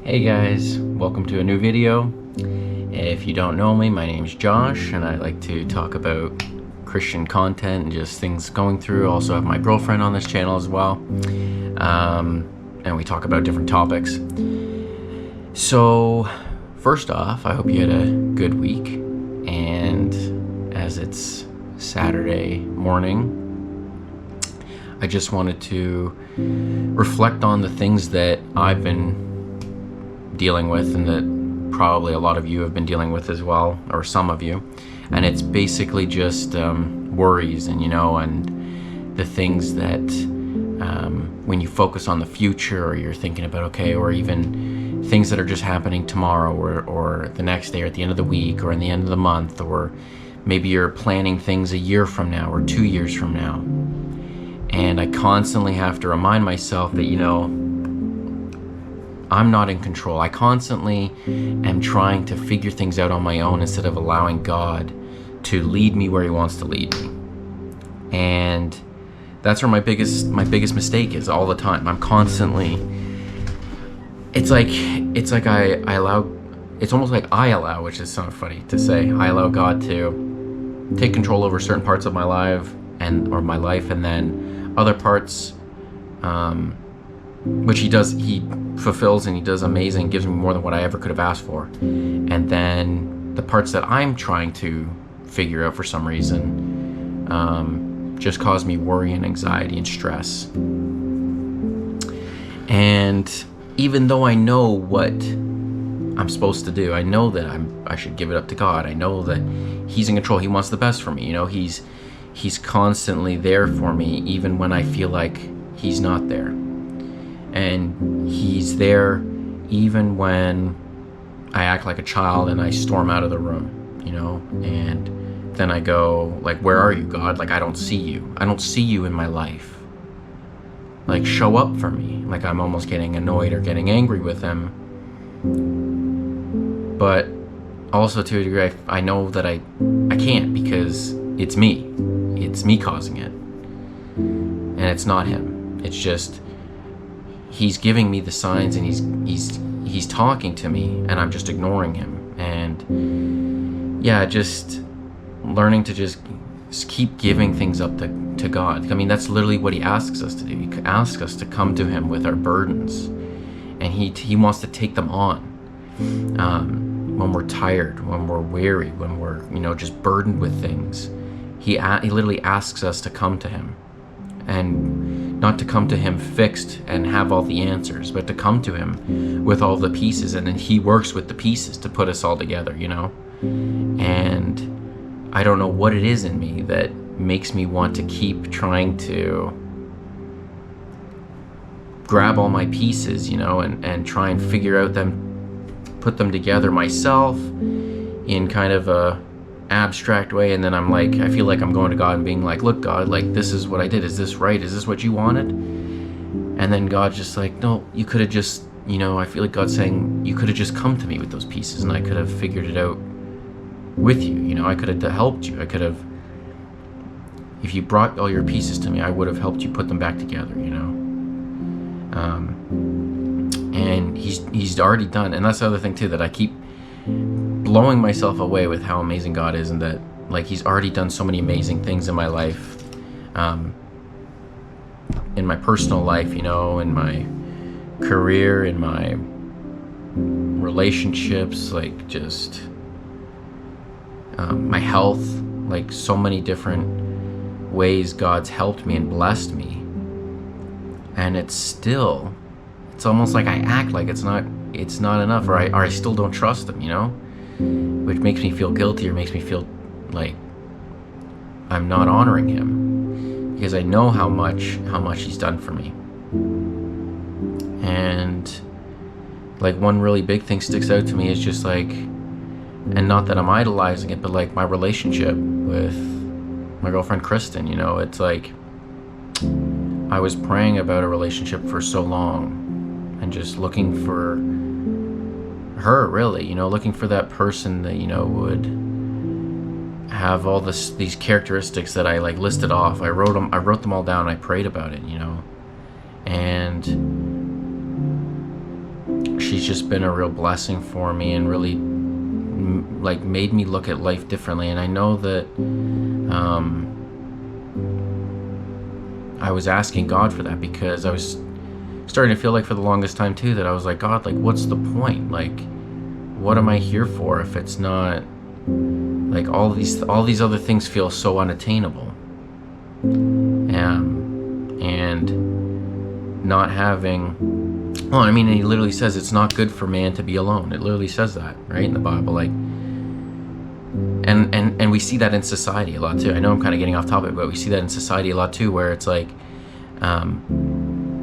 Hey guys, welcome to a new video. If you don't know me, my name's Josh and I like to talk about Christian content and just things going through. I also have my girlfriend on this channel as well, and we talk about different topics. So first off, I hope you had a good week, and as it's Saturday morning, I just wanted to reflect on the things that I've been dealing with and that probably a lot of you have been dealing with as well, or some of you. And it's basically just worries and the things that when you focus on the future, or you're thinking about, okay, or even things that are just happening tomorrow or the next day or at the end of the week or in the end of the month, or maybe you're planning things a year from now or 2 years from now. And I constantly have to remind myself that, I'm not in control. I constantly am trying to figure things out on my own instead of allowing God to lead me where He wants to lead me. And that's where my biggest mistake is all the time. I'm constantly, it's almost like I allow, which is so funny to say, I allow God to take control over certain parts of my life or my life, and then other parts, which He fulfills and He does amazing, gives me more than what I ever could have asked for. And then the parts that I'm trying to figure out for some reason just cause me worry and anxiety and stress. And even though I know what I'm supposed to do, I know that I should give it up to God. I know that He's in control. He wants the best for me. He's constantly there for me, even when I feel like He's not there. And He's there even when I act like a child and I storm out of the room, and then I go, like, where are you, God? Like, I don't see you. I don't see you in my life. Like, show up for me. Like, I'm almost getting annoyed or getting angry with Him. But also, to a degree, I know that I can't, because it's me. It's me causing it. And it's not Him. It's just He's giving me the signs, and he's talking to me, and I'm just ignoring Him. And just learning to just keep giving things up to God. I mean, that's literally what He asks us to do. He asks us to come to Him with our burdens, and He wants to take them on. When we're tired, when we're weary, when we're just burdened with things, He literally asks us to come to Him. And not to come to Him fixed and have all the answers, but to come to Him with all the pieces, and then He works with the pieces to put us all together, And I don't know what it is in me that makes me want to keep trying to grab all my pieces, and try and figure out put them together myself in kind of a abstract way. And then I'm like, I feel like I'm going to God and being like, look, God, like, this is what I did. Is this right? Is this what you wanted? And then God's just like, no, you could have just, I feel like God's saying, you could have just come to me with those pieces, and I could have figured it out with you. I could have helped you. I could have, if you brought all your pieces to me, I would have helped you put them back together, and he's already done. And that's the other thing too, that I keep blowing myself away with how amazing God is, and that, like, He's already done so many amazing things in my life, in my personal life, in my career, in my relationships, like, just my health, like, so many different ways God's helped me and blessed me. And it's almost like I act like it's not enough, or I still don't trust Him, which makes me feel guilty, or makes me feel like I'm not honoring Him, because I know how much He's done for me. And like, one really big thing sticks out to me is just like, and not that I'm idolizing it, but like my relationship with my girlfriend Kristen. It's like, I was praying about a relationship for so long, and just looking for her, really, looking for that person that, would have all these characteristics that I like listed off. I wrote them all down. I prayed about it, and she's just been a real blessing for me and really like made me look at life differently. And I know that I was asking God for that because I was starting to feel like for the longest time too that I was like, God, like what's the point? Like what am I here for if it's not like all these other things feel so unattainable. And not having, well, I mean, he literally says it's not good for man to be alone. It literally says that, right, in the Bible. Like, and we see that in society a lot too. I know I'm kind of getting off topic, but we see that in society a lot too, where it's like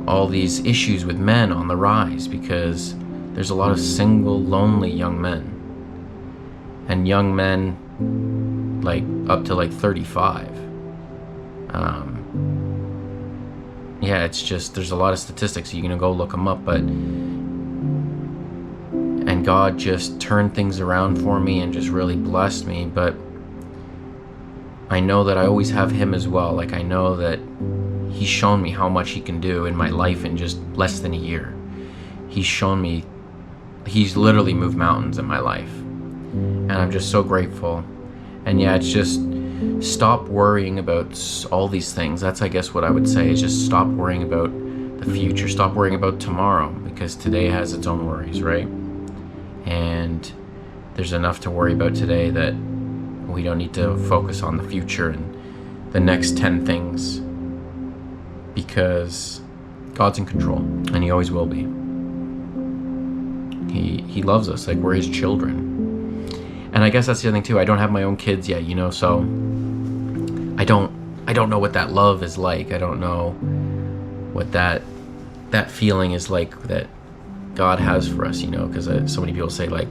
all these issues with men on the rise because there's a lot of single, lonely young men, and young men like up to like 35. Yeah, it's just, there's a lot of statistics. You can go look them up, and God just turned things around for me and just really blessed me. But I know that I always have him as well. Like, I know that he's shown me how much he can do in my life in just less than a year. He's shown me, he's literally moved mountains in my life, and I'm just so grateful. And yeah, it's just, stop worrying about all these things. That's, I guess, what I would say, is just stop worrying about the future. Stop worrying about tomorrow, because today has its own worries, right? And there's enough to worry about today that we don't need to focus on the future and the next 10 things, because God's in control, and he always will be. He loves us like we're his children. And I guess that's the other thing too. I don't have my own kids yet, you know, so I don't know what that love is like. I don't know what that feeling is like that God has for us, you know, because so many people say like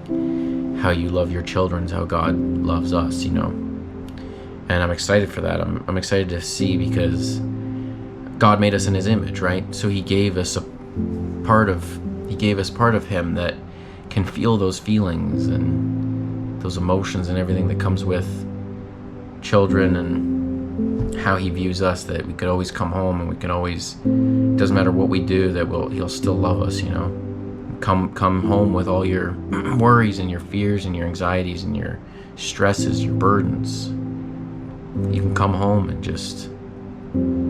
how you love your children is how God loves us, you know. And I'm excited for that. I'm excited to see, because God made us in his image, right? So he gave us part of him that can feel those feelings and those emotions and everything that comes with children, and how he views us, that we could always come home and we can always, doesn't matter what we do, that he'll still love us, you know. Come home with all your worries and your fears and your anxieties and your stresses, your burdens. You can come home and just,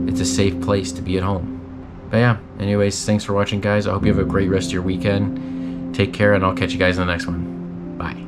it's a safe place to be at home. But yeah, anyways, thanks for watching, guys. I hope you have a great rest of your weekend. Take care, and I'll catch you guys in the next one.